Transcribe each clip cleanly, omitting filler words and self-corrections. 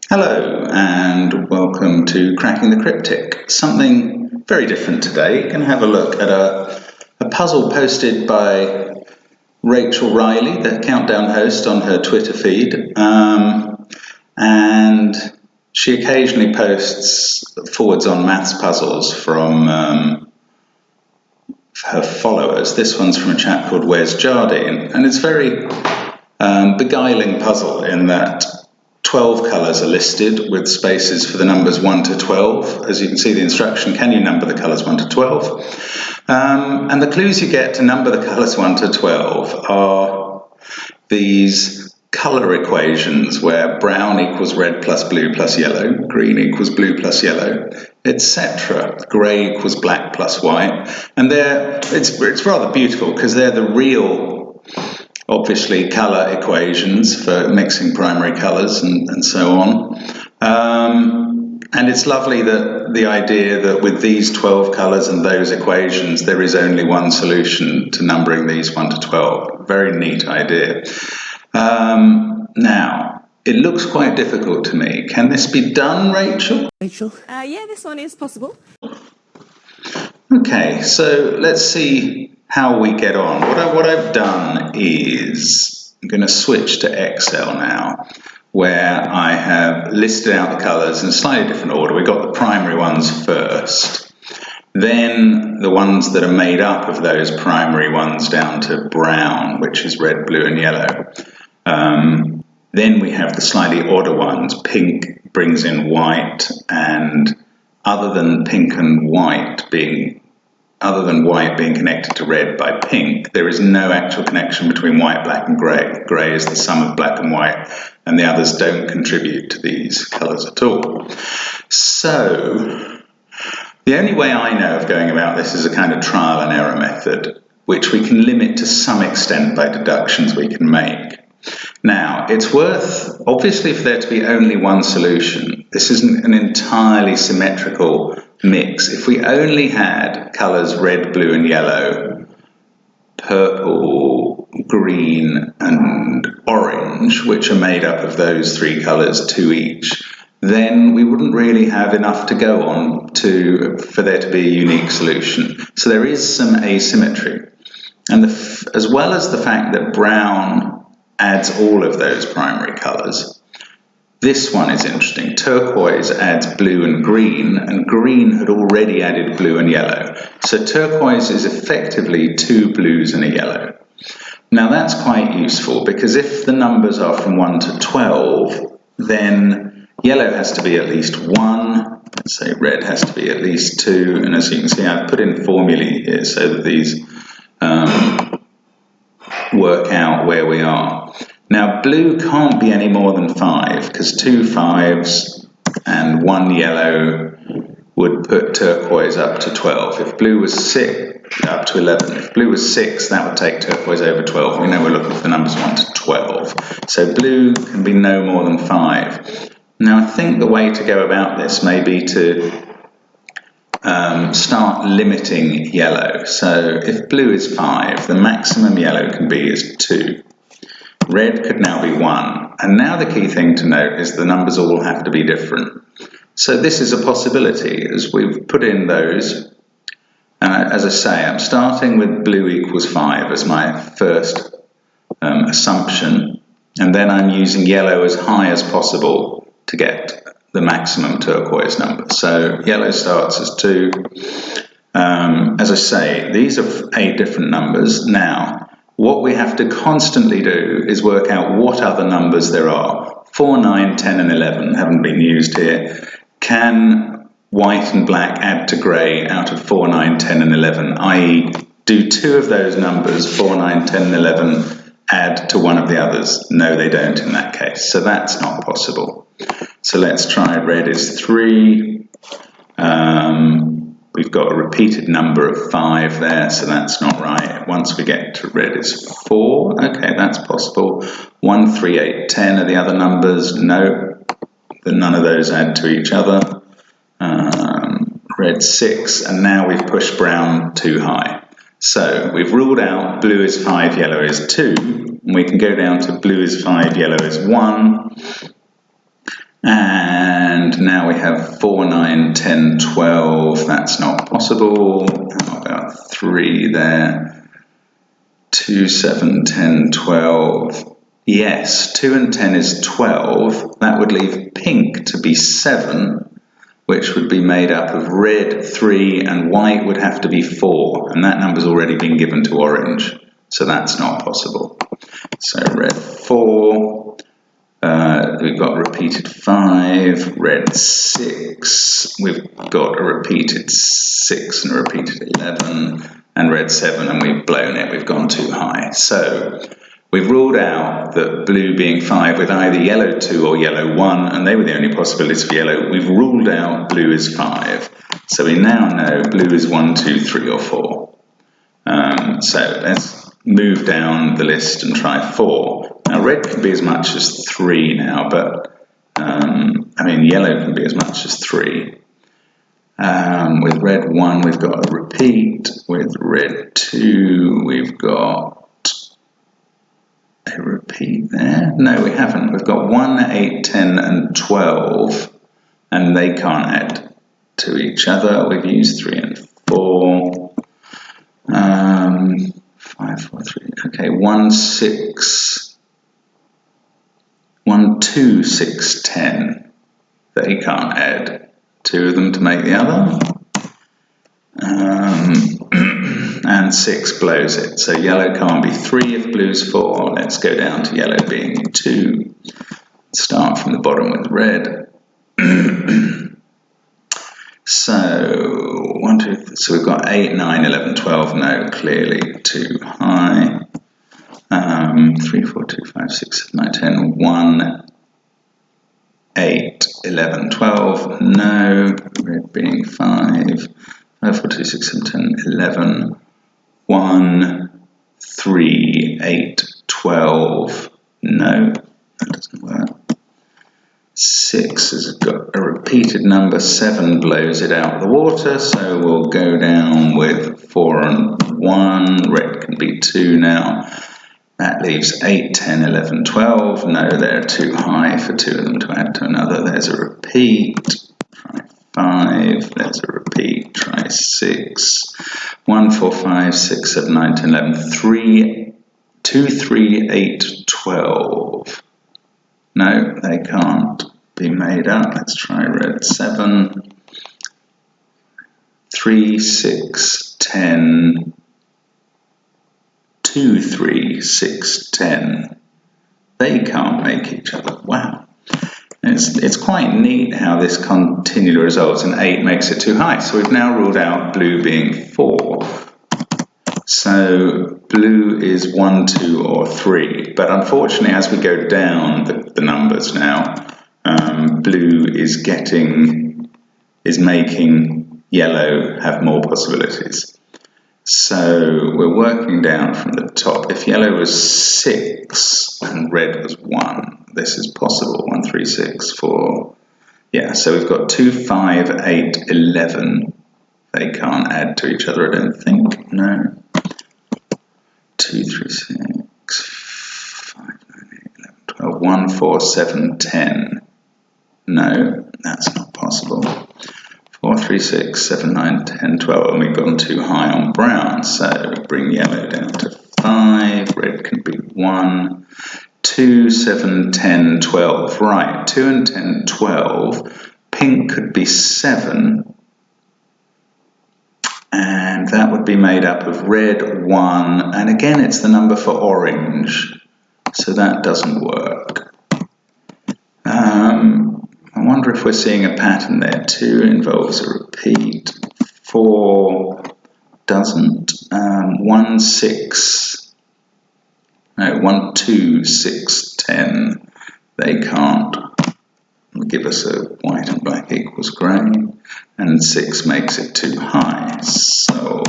Hello and welcome to Cracking the Cryptic. Something very different today. We're going to have a look at a puzzle posted by Rachel Riley, the Countdown host, on her Twitter feed. And she occasionally posts forwards on maths puzzles from her followers. This one's from a chap called Wes Jardine, and it's a very beguiling puzzle in that 12 colours are listed with spaces for the numbers 1 to 12. As you can see the instruction, can you number the colours 1 to 12? And the clues you get to number the colours 1 to 12 are these colour equations where brown equals red plus blue plus yellow, green equals blue plus yellow, etc. Grey equals black plus white. And it's rather beautiful because they're the real, obviously, colour equations for mixing primary colours and so on. And it's lovely that the idea that with these 12 colours and those equations, there is only one solution to numbering these 1 to 12. Very neat idea. Now, it looks quite difficult to me. Can this be done, Rachel? Yeah, this one is possible. Okay, so let's see how we get on. What I've done is I'm going to switch to Excel now, where I have listed out the colours in a slightly different order. We've got the primary ones first, then the ones that are made up of those primary ones down to brown, which is red, blue and yellow. Then we have the slightly odder ones. Pink brings in white, and other than white being connected to red by pink, there is no actual connection between white, black and grey. Grey is the sum of black and white, and the others don't contribute to these colours at all. So, the only way I know of going about this is a kind of trial and error method, which we can limit to some extent by deductions we can make. Now, it's worth, obviously, for there to be only one solution. This isn't an entirely symmetrical mix. If we only had colours red, blue and yellow, purple, green and orange, which are made up of those three colours, two each, then we wouldn't really have enough to go on for there to be a unique solution. So there is some asymmetry. And as well as the fact that brown adds all of those primary colours, this one is interesting. Turquoise adds blue and green had already added blue and yellow. So turquoise is effectively two blues and a yellow. Now that's quite useful because if the numbers are from 1 to 12, then yellow has to be at least 1, let's say red has to be at least 2, and as you can see I've put in formulae here so that these work out where we are. Now blue can't be any more than 5 because 2 5s and 1 yellow would put turquoise up to 12. If blue was 6, up to 11. If blue was 6, that would take turquoise over 12. We know we're looking for the numbers 1 to 12. So blue can be no more than 5. Now I think the way to go about this may be to start limiting yellow. So if blue is 5, the maximum yellow can be is 2. Red could now be 1. And now the key thing to note is the numbers all have to be different. So this is a possibility as we've put in those. And as I say, I'm starting with blue equals 5 as my first assumption. And then I'm using yellow as high as possible to get the maximum turquoise number. So yellow starts as 2. As I say, these are 8 different numbers. Now, what we have to constantly do is work out what other numbers there are. 4, 9, 10 and 11 haven't been used here. Can white and black add to grey out of 4, 9, 10 and 11, i.e. do 2 of those numbers, 4, 9, 10 and 11, add to one of the others? No, they don't in that case. So that's not possible. So let's try red is 3. We've got a repeated number of 5 there, so that's not right. Once we get to red is 4. Okay, that's possible. 1, 3, 8, 10 are the other numbers. No, none of those add to each other. Red 6, and now we've pushed brown too high. So we've ruled out blue is 5, yellow is 2. And we can go down to blue is 5, yellow is 1. And now we have 4, 9, 10, 12. That's not possible. How about 3 there? 2, 7, 10, 12. Yes, 2 and 10 is 12. That would leave pink to be 7, which would be made up of red 3 and white would have to be 4. And that number's already been given to orange, so that's not possible. So red 4. We've got a repeated 5, red 6, we've got a repeated 6 and a repeated 11, and red 7, and we've blown it, we've gone too high. So we've ruled out that blue being 5 with either yellow 2 or yellow 1, and they were the only possibilities for yellow. We've ruled out blue is 5. So we now know blue is 1, 2, 3 or 4. So let's move down the list and try 4. Now red can be as much as 3 now, but yellow can be as much as 3. With red 1 we've got a repeat, with red 2 we've got a repeat there. No, we haven't. We've got 1, 8, 10 and 12, and they can't add to each other. We've used 3 and 4. 5, 4, 3. Okay, 1, 6, 1, 2, 6, 10. They can't add 2 of them to make the other. And 6 blows it. So yellow can't be 3 if blue's 4. Let's go down to yellow being 2. Start from the bottom with red. So 1, 2, so we've got 8, 9, 11, 12. No, clearly too high. 3, 4, 2, 5, 6, 7, 9, 10. 1, 8, 11, 12. No, red being 5. 5, 4, 2, 6, 7, 10, 11. 1, 3, 8, 12. No, that doesn't work. 6 has got a repeated number, 7 blows it out of the water, so we'll go down with 4 and 1, red can be 2 now. That leaves 8, 10, 11, 12, no, they're too high for 2 of them to add to another. There's a repeat, try 5, there's a repeat, try 6, 1, 4, 5, 6, 7, 9, 10, 11, 3, 2, 3, 8, 12. No, they can't be made up. Let's try red 7. 3, 6, 10. 2, 3, 6, 10. They can't make each other. Wow. It's quite neat how this continually resolves, and 8 makes it too high. So we've now ruled out blue being 4. So blue is 1, 2 or 3, but unfortunately as we go down the numbers now, blue is making yellow have more possibilities. So we're working down from the top. If yellow was 6 and red was 1, this is possible. 1, 3, 6, 4. Yeah, so we've got 2, 5, 8, 11. They can't add to each other, I don't think. No. 2, 3, 6, 5, 9, 8, 11, 12, 1, 4, 7, 10. No, that's not possible. 4, 3, 6, 7, 9, 10, 12, and we've gone too high on brown, so bring yellow down to 5, red can be 1, 2, 7, 10, 12. Right, 2 and 10, 12. Pink could be 7. And that would be made up of red 1, and again it's the number for orange, so that doesn't work. I wonder if we're seeing a pattern there. 2 involves a repeat, 4 doesn't, 1, 6, no, 1, 2, 6, 10, they can't give us a white and black equals grey, and 6 makes it too high. So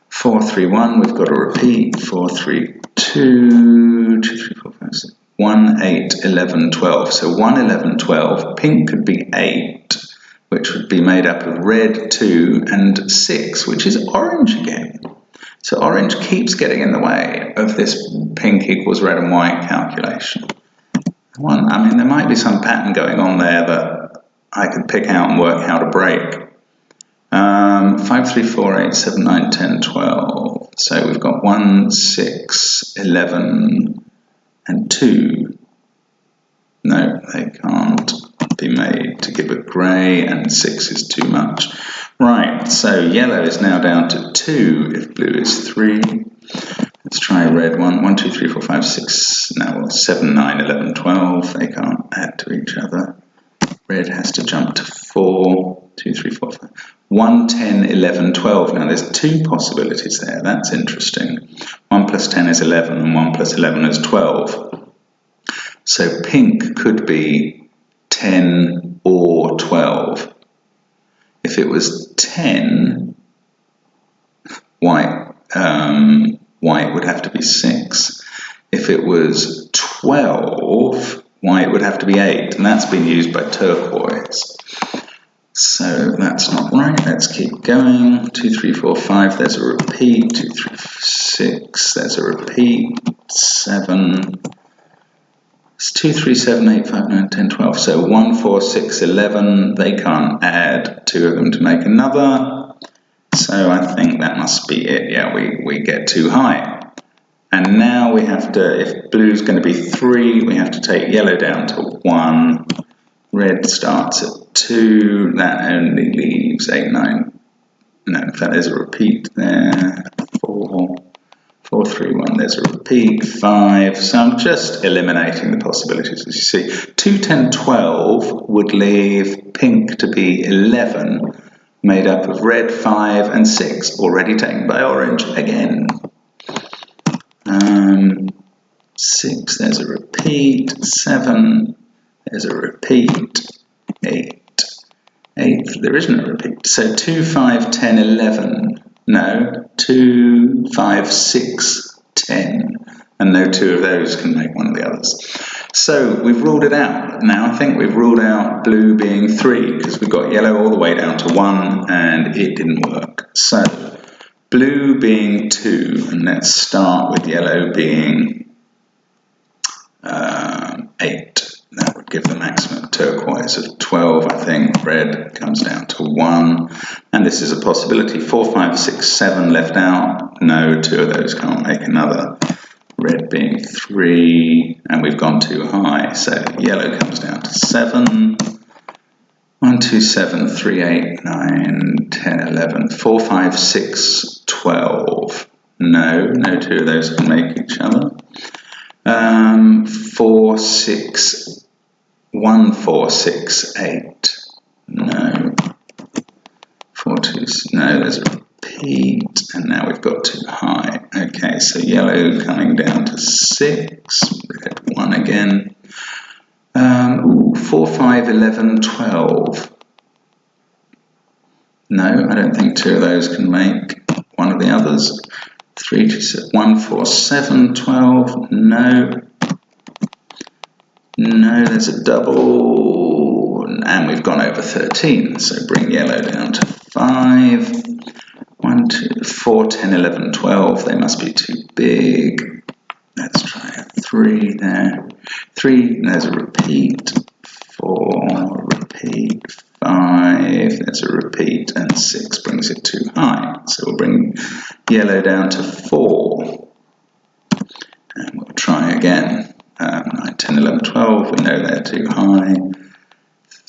4, 3, 1, we've got a repeat, 4, 3, 2, 2, 3, 4, 5, 6, 1, 8, 11, 12. So 1, 11, 12, pink could be 8, which would be made up of red 2 and 6, which is orange again. So orange keeps getting in the way of this pink equals red and white calculation. One, I mean, there might be some pattern going on there that I could pick out and work how to break. 5, 3, 4, 8, 7, 9, 10, 12. So we've got 1, 6, 11, and 2. No, they can't be made to give a grey, and 6 is too much. Right, so yellow is now down to 2 if blue is 3. Let's try red. 1, 2, 3, 4, 5, 6, no, 7, 9, 11, 12. They can't add to each other. Red has to jump to 4, 2, 3, 4, 5. 1, 10, 11, 12. Now there's two possibilities there. That's interesting. 1 plus 10 is 11 and 1 plus 11 is 12. So pink could be 10 or 12. If it was 10, white would have to be 6. If it was 12, white would have to be 8, and that's been used by turquoise. So that's not right. Let's keep going. 2, 3, 4, 5. There's a repeat. 2, 3, 6. There's a repeat. 7. It's 2, 3, 7, 8, 5, 9, 10, 12. So 1, 4, 6, 11. They can't add 2 of them to make another. So I think that must be it. Yeah, we get too high. And now we have to, if blue's going to be 3, we have to take yellow down to 1. Red starts at 2. That only leaves 8, 9. No, in fact, there's a repeat there. 4, 4, 3, 1. There's a repeat. 5. So I'm just eliminating the possibilities, as you see. 2, 10, 12 would leave pink to be 11, made up of red, 5, and 6, already taken by orange again. 6, there's a repeat. 7, there's a repeat. 8, there isn't a repeat. So 2, 5, 10, 11. No, 2, 5, 6, 10. And no two of those can make one of the others. So we've ruled it out. Now I think we've ruled out blue being 3 because we've got yellow all the way down to 1 and it didn't work. So blue being 2, and let's start with yellow being 8. That would give the maximum turquoise of 12, I think. Red comes down to 1. And this is a possibility. 4, 5, 6, 7 left out. No, 2 of those can't make another. Red being 3, and we've gone too high. So yellow comes down to 7. 1, 2, 7, 3, 8, 9, 10, 11. 4, 5, 6, 12. No, no 2 of those can make each other. 4, 6, 1, 4, 6, 8. No. 4, 2, no, there's a repeat, and now we've got too high. Okay, so yellow coming down to 6, red 1 again. 4, 5, 11, 12. No, I don't think 2 of those can make one of the others. 3, 2, 6, 1, 4, 7, 12. No. No, there's a double, and we've gone over 13, so bring yellow down to 5. 1, 2, 4, 10, 11, 12, they must be too big. Let's try a 3 there. 3, there's a repeat. 4, repeat. 5, there's a repeat, and 6 brings it too high. So we'll bring yellow down to 4. And we'll try again. 9, 10, 11, 12, we know they're too high.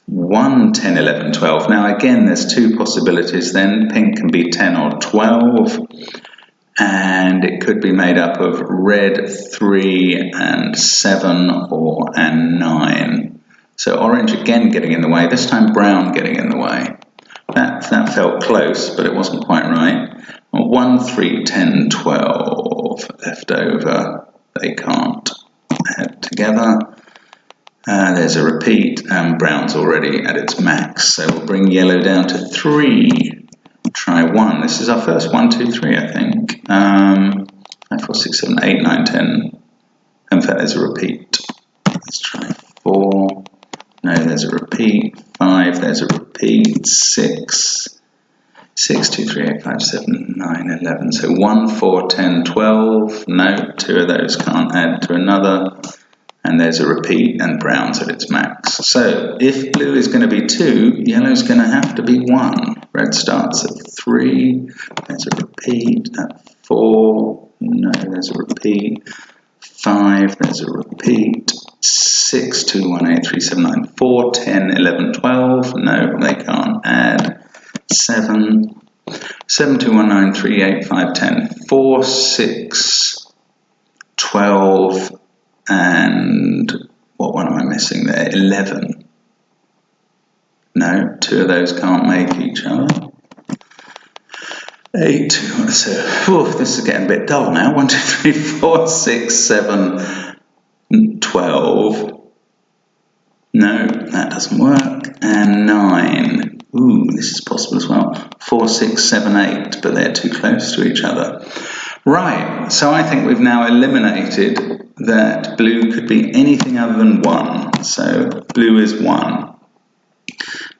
1, 10, 11, 12. Now again, there's 2 possibilities then. Pink can be 10 or 12. And it could be made up of red 3 and 7 and 9. So orange again getting in the way, this time brown getting in the way. That felt close, but it wasn't quite right. 1, 3, 10, 12 left over. They can't add together. There's a repeat, and brown's already at its max. So we'll bring yellow down to 3. Try 1. This is our first 1, 2, 3, I think. 5, 4, 6, 7, 8, 9, 10. In fact, there's a repeat. Let's try 4. No, there's a repeat. 5, there's a repeat. 6. 6, 2, 3, 8, 5, 7, 9, 11. So 1, 4, 10, 12. No, 2 of those can't add to another. and there's a repeat, and brown's at its max. So if blue is going to be 2, yellow's going to have to be 1. Red starts at 3, there's a repeat at 4, no, there's a repeat, 5, there's a repeat, 6, 2, 1, 8, 3, 7, 9, 4, 10, 11, 12, no, they can't add, 7, 7, 2, 1, 9, 3, 8, 5, 10, 4, 6, 12, and what one am I missing there? 11. No, 2 of those can't make each other. 8, 2, so this is getting a bit dull now. 1, 2, 3, 4, 6, 7, 12. No, that doesn't work. And 9. Ooh, this is possible as well. 4, 6, 7, 8, but they're too close to each other. Right, so I think we've now eliminated that blue could be anything other than 1. So blue is 1.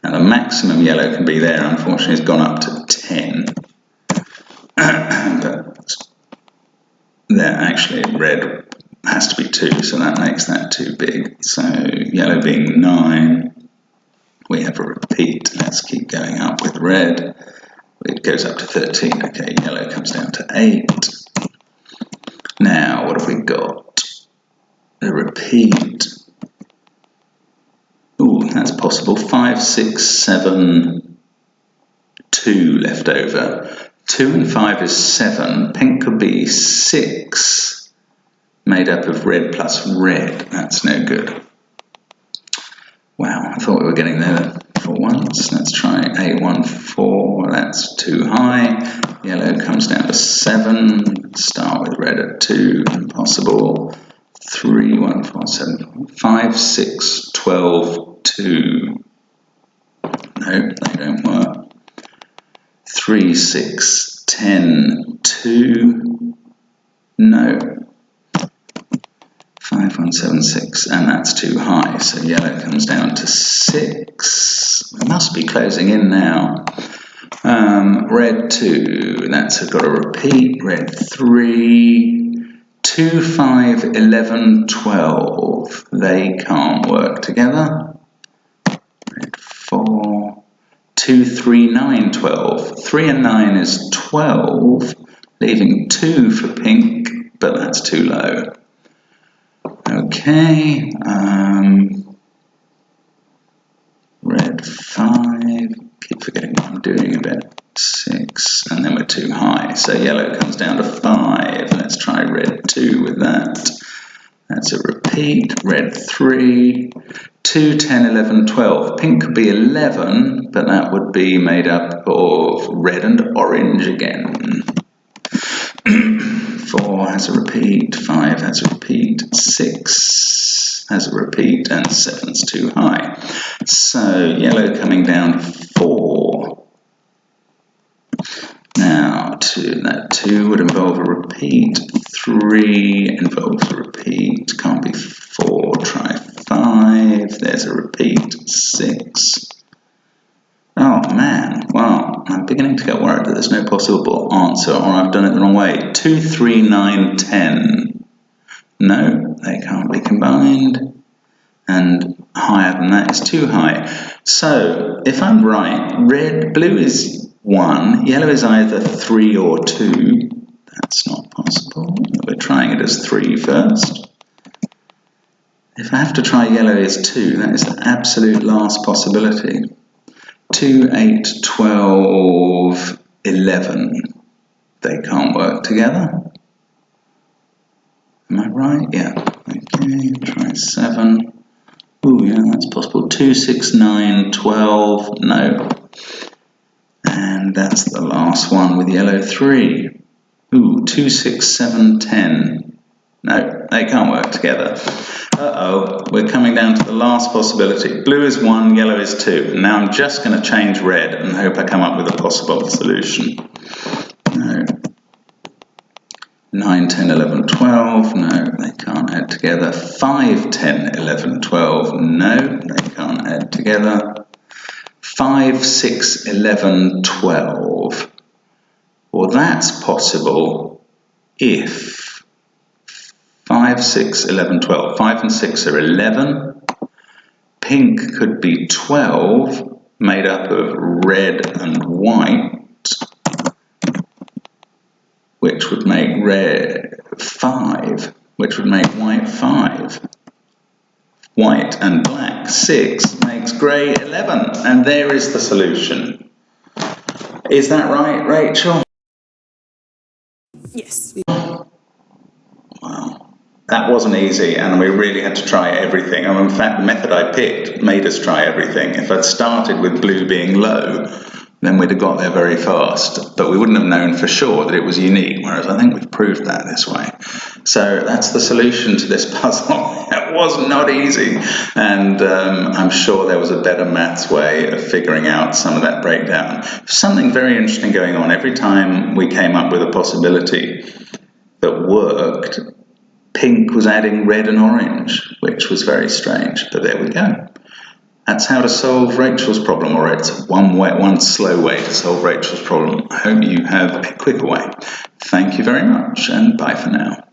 Now the maximum yellow can be there, unfortunately, has gone up to 10. But there, actually, red has to be 2, so that makes that too big. So yellow being 9, we have a repeat. Let's keep going up with red. It goes up to 13. Okay, yellow comes down to 8. Now, what have we got? A repeat. Ooh, that's possible. 5, 6, 7, 2 left over. 2 and 5 is 7. Pink could be 6, made up of red plus red. That's no good. Wow, I thought we were getting there for once. Let's try A14. That's too high. Yellow comes down to 7. Start with red at 2. Impossible. 3, 1, 4, 7, 5, 6, 12, 2. No, they don't work. 3, 6, 10, 2. No. 5, 1, 7, 6, and that's too high. So yellow comes down to 6. We must be closing in now. Red 2, that's got a repeat. Red 3, 2, 5, 11, 12. They can't work together. Red 4, 2, 3, 9, 12. 3 and 9 is 12, leaving 2 for pink, but that's too low. Okay, red 5, keep forgetting what I'm doing a bit, 6, and then we're too high, so yellow comes down to 5, let's try red 2 with that, that's a repeat, red 3, 2, 10, 11, 12, pink could be 11, but that would be made up of red and orange again. 4 has a repeat, 5 has a repeat, 6 has a repeat, and 7's too high. So yellow coming down to 4. Now that 2 would involve a repeat, 3 involves a repeat, can't be 4, try 5, there's a repeat, 6. Oh man, wow, I'm beginning to get worried that there's no possible answer, or I've done it the wrong way. 2, 3, 9, 10. No, they can't be combined. And higher than that is too high. So, if I'm right, blue is 1, yellow is either 3 or 2. That's not possible. We're trying it as 3 first. If I have to try yellow is 2, that is the absolute last possibility. 2, 8, 12, 11. They can't work together. Am I right? Yeah. Okay, try 7. Ooh, yeah, that's possible. 2, 6, 9, 12. No. And that's the last one with yellow 3. Ooh, 2, 6, 7, 10. No, they can't work together. Uh-oh, we're coming down to the last possibility. Blue is 1, yellow is 2. Now I'm just going to change red and hope I come up with a possible solution. No. 9, 10, 11, 12. No, they can't add together. 5, 10, 11, 12. No, they can't add together. 5, 6, 11, 12. Well, that's possible if 5, 6, 11, 12. 5 and 6 are 11. Pink could be 12, made up of red and white, which would make red 5, which would make white 5. White and black 6 makes grey 11, and there is the solution. Is that right, Rachel? Yes. Wow. That wasn't easy, and we really had to try everything. And in fact, the method I picked made us try everything. If I'd started with blue being low, then we'd have got there very fast, but we wouldn't have known for sure that it was unique, whereas I think we've proved that this way. So that's the solution to this puzzle. It was not easy, and I'm sure there was a better maths way of figuring out some of that breakdown. Something very interesting going on. Every time we came up with a possibility that worked, pink was adding red and orange, which was very strange, but there we go. That's how to solve Rachel's problem, or it's one slow way to solve Rachel's problem. I hope you have a quicker way. Thank you very much, and bye for now.